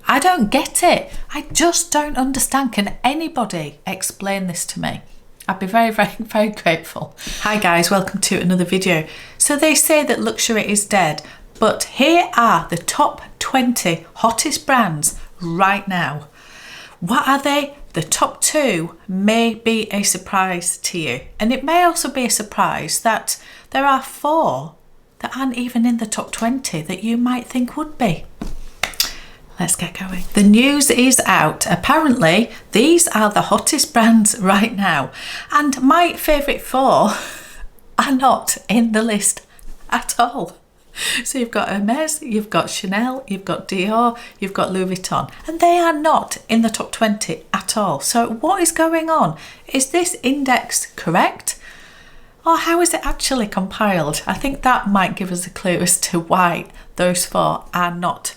I don't get it. I just don't understand. Can anybody explain this to me? I'd be very, very, very grateful. Hi guys, welcome to another video. So they say that luxury is dead, but here are the top 20 hottest brands right now. What are they? The top 2 may be a surprise to you. And it may also be a surprise that there are 4 that aren't even in the top 20 that you might think would be. Let's get going. The news is out. Apparently, these are the hottest brands right now. And my favourite 4 are not in the list at all. So you've got Hermes, you've got Chanel, you've got Dior, you've got Louis Vuitton, and they are not in the top 20 at all. So what is going on? Is this index correct? Or how is it actually compiled? I think that might give us a clue as to why those 4 are not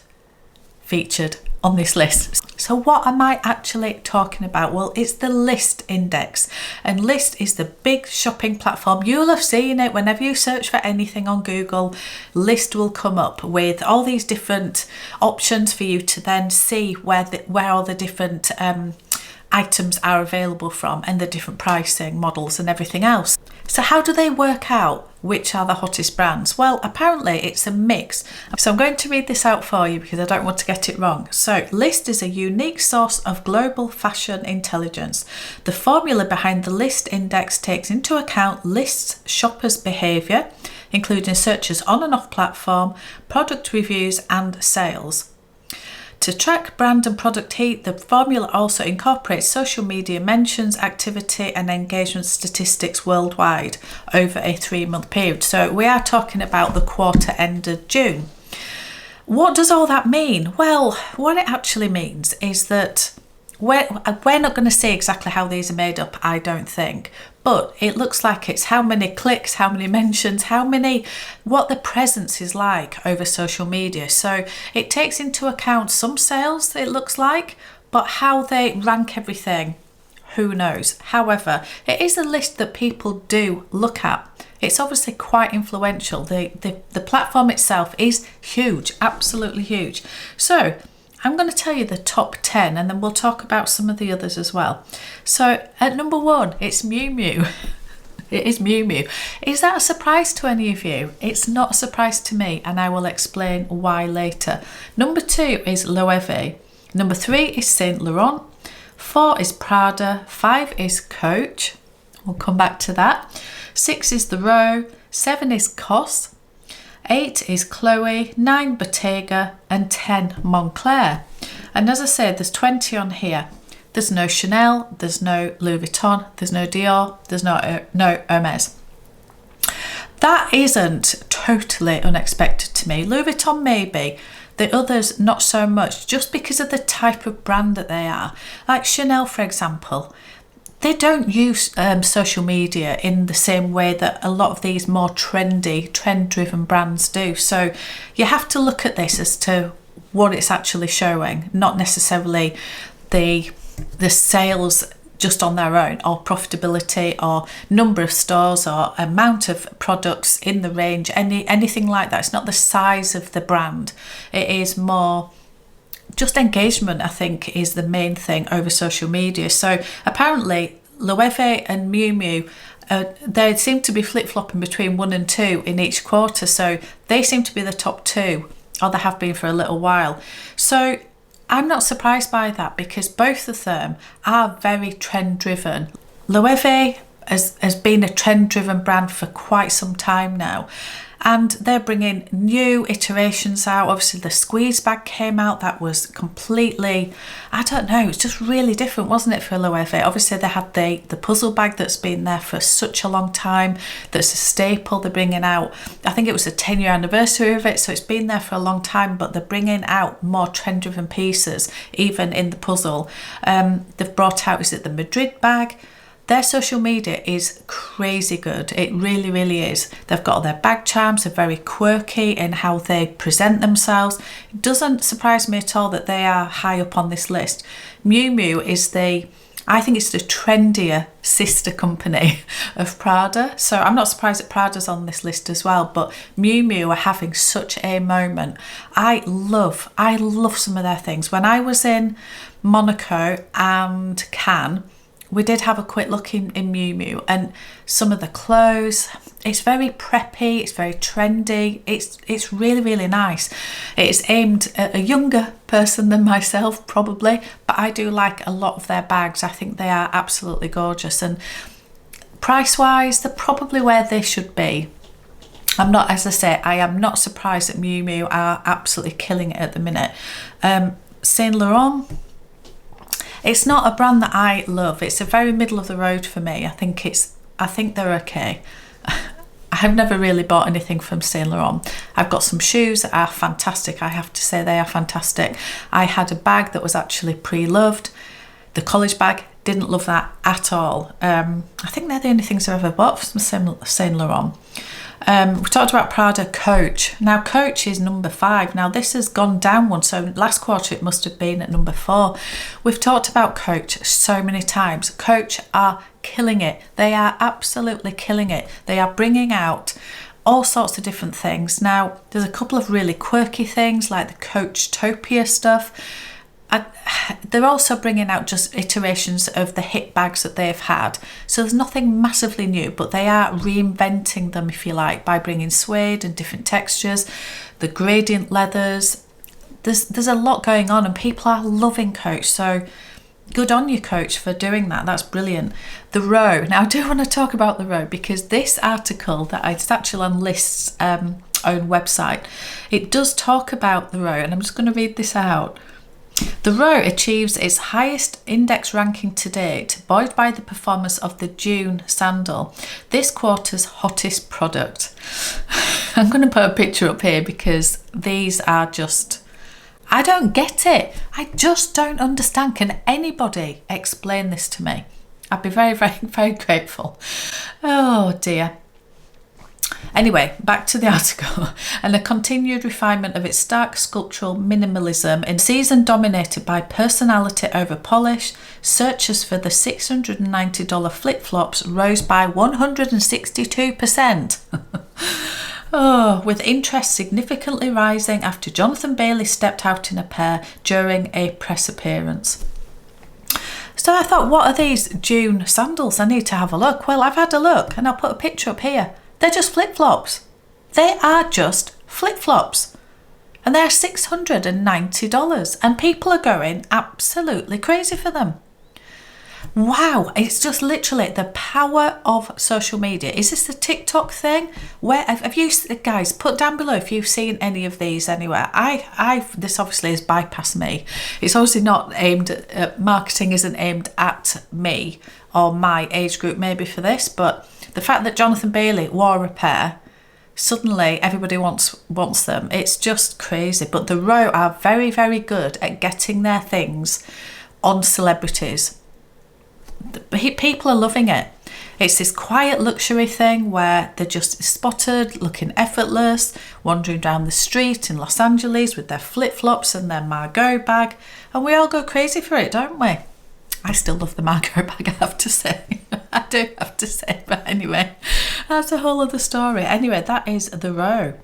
featured on this list. So what am I actually talking about? Well, it's the List index, and List is the big shopping platform. You'll have seen it whenever you search for anything on Google. List will come up with all these different options for you to then see where all the different items are available from, and the different pricing models and everything else. So how do they work out which are the hottest brands? Well, apparently it's a mix. So I'm going to read this out for you because I don't want to get it wrong. So List is a unique source of global fashion intelligence. The formula behind the List index takes into account List's shoppers' behaviour, including searches on and off platform, product reviews and sales. To track brand and product heat, the formula also incorporates social media mentions, activity and engagement statistics worldwide over a 3-month period. So we are talking about the quarter ended June. What does all that mean? Well, what it actually means is that we're not going to see exactly how these are made up, I don't think. But it looks like it's how many clicks, how many mentions, what the presence is like over social media. So it takes into account some sales, it looks like, but how they rank everything, who knows. However, it is a list that people do look at. It's obviously quite influential. The platform itself is huge, absolutely huge. So I'm going to tell you the top 10 and then we'll talk about some of the others as well. So at number 1, it's Miu Miu. It is Miu Miu. Is that a surprise to any of you? It's not a surprise to me, and I will explain why later. Number 2 is Loewe. Number 3 is Saint Laurent. 4 is Prada. 5 is Coach. We'll come back to that. 6 is The Row. 7 is COS. 8 is Chloe, 9 Bottega and 10 Moncler. And as I said, there's 20 on here. There's no Chanel, there's no Louis Vuitton, there's no Dior, there's no Hermes. That isn't totally unexpected to me. Louis Vuitton maybe, the others not so much, just because of the type of brand that they are. Like Chanel, for example, they don't use social media in the same way that a lot of these more trendy, trend-driven brands do. So you have to look at this as to what it's actually showing, not necessarily the sales just on their own, or profitability, or number of stores, or amount of products in the range, anything like that. It's not the size of the brand. It is more just engagement, I think, is the main thing over social media. So apparently Loewe and Miu Miu, they seem to be flip-flopping between 1 and 2 in each quarter. So they seem to be the top 2, or they have been for a little while. So I'm not surprised by that, because both of them are very trend-driven. Loewe has been a trend-driven brand for quite some time now. And they're bringing new iterations out. Obviously the squeeze bag came out, that was completely, I don't know, it's just really different, wasn't it, for Loewe? Obviously they had the puzzle bag that's been there for such a long time, that's a staple. They're bringing out, I think it was the 10-year anniversary of it, so it's been there for a long time, but they're bringing out more trend-driven pieces, even in the puzzle. They've brought out, is it the Madrid bag? Their social media is crazy good. It really, really is. They've got all their bag charms. They're very quirky in how they present themselves. It doesn't surprise me at all that they are high up on this list. Miu Miu is I think it's the trendier sister company of Prada. So I'm not surprised that Prada's on this list as well, but Miu Miu are having such a moment. I love some of their things. When I was in Monaco and Cannes, we did have a quick look in Miu Miu, and some of the clothes, it's very preppy, it's very trendy, it's really, really nice. It's aimed at a younger person than myself probably, but I do like a lot of their bags. I think they are absolutely gorgeous, and price wise they're probably where they should be. I'm not, as I say, I am not surprised that Miu Miu are absolutely killing it at the minute. Saint Laurent, it's not a brand that I love. It's a very middle of the road for me. I think they're okay. I've never really bought anything from Saint Laurent. I've got some shoes that are fantastic. I have to say they are fantastic. I had a bag that was actually pre-loved. The college bag, didn't love that at all. I think they're the only things I've ever bought from Saint Laurent. We talked about Prada Coach. Now Coach is number 5. Now this has gone down one, so last quarter it must have been at number 4. We've talked about Coach so many times. Coach are killing it. They are absolutely killing it. They are bringing out all sorts of different things. Now there's a couple of really quirky things like the Coachtopia stuff. They're also bringing out just iterations of the hip bags that they've had. So there's nothing massively new, but they are reinventing them, if you like, by bringing suede and different textures, the gradient leathers. There's a lot going on, and people are loving Coach. So good on you, Coach, for doing that. That's brilliant. The Row. Now I do want to talk about the Row, because this article that it's actually on List's own website, it does talk about the Row, and I'm just going to read this out. The Row achieves its highest index ranking to date, buoyed by the performance of the June sandal, this quarter's hottest product. I'm going to put a picture up here because these are just, I don't get it. I just don't understand. Can anybody explain this to me? I'd be very, very, very grateful. Oh dear. Anyway, back to the article. And a continued refinement of its stark sculptural minimalism in a season dominated by personality over polish, searches for the $690 flip-flops rose by 162%. Oh, with interest significantly rising after Jonathan Bailey stepped out in a pair during a press appearance. So I thought, what are these June sandals? I need to have a look. Well, I've had a look, and I'll put a picture up here. They're just flip-flops. They are just flip-flops. And they're $690. And people are going absolutely crazy for them. Wow. It's just literally the power of social media. Is this a TikTok thing? Where have you guys put down below if you've seen any of these anywhere? This obviously has bypassed me. It's obviously not aimed at, marketing isn't aimed at me or my age group maybe for this, but the fact that Jonathan Bailey wore a pair, suddenly everybody wants them. It's just crazy. But the Row are very, very good at getting their things on celebrities. People are loving it. It's this quiet luxury thing where they're just spotted looking effortless, wandering down the street in Los Angeles with their flip-flops and their Margot bag, and we all go crazy for it, don't we? I still love the Margot bag, I have to say. I do have to say, but anyway, that's a whole other story. Anyway, that is the Row.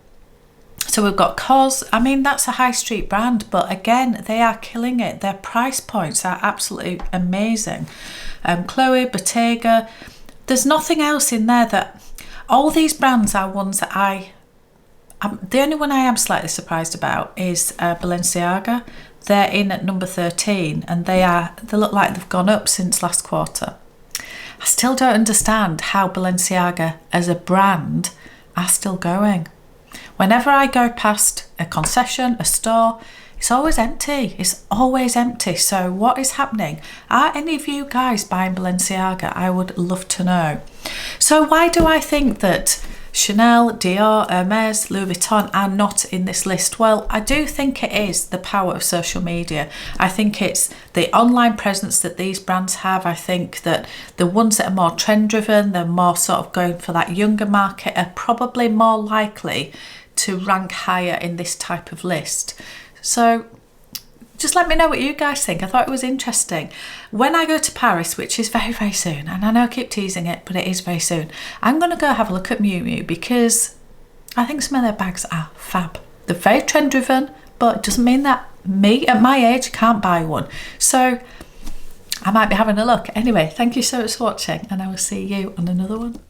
So we've got COS. I mean, that's a high street brand, but again, they are killing it. Their price points are absolutely amazing. Chloe, Bottega. There's nothing else in there that... All these brands are ones that the only one I am slightly surprised about is Balenciaga. They're in at number 13, and they look like they've gone up since last quarter. I still don't understand how Balenciaga as a brand are still going. Whenever I go past a concession, a store, it's always empty. It's always empty. So what is happening? Are any of you guys buying Balenciaga? I would love to know. So why do I think that Chanel, Dior, Hermes, Louis Vuitton are not in this list? Well, I do think it is the power of social media. I think it's the online presence that these brands have. I think that the ones that are more trend driven, they're more sort of going for that younger market, are probably more likely to rank higher in this type of list. So Just let me know what you guys think. I thought it was interesting. When I go to Paris, which is very, very soon, and I know I keep teasing it, but it is very soon, I'm going to go have a look at Miu Miu because I think some of their bags are fab. They're very trend driven, but it doesn't mean that me at my age can't buy one. So I might be having a look. Anyway, thank you so much for watching, and I will see you on another one.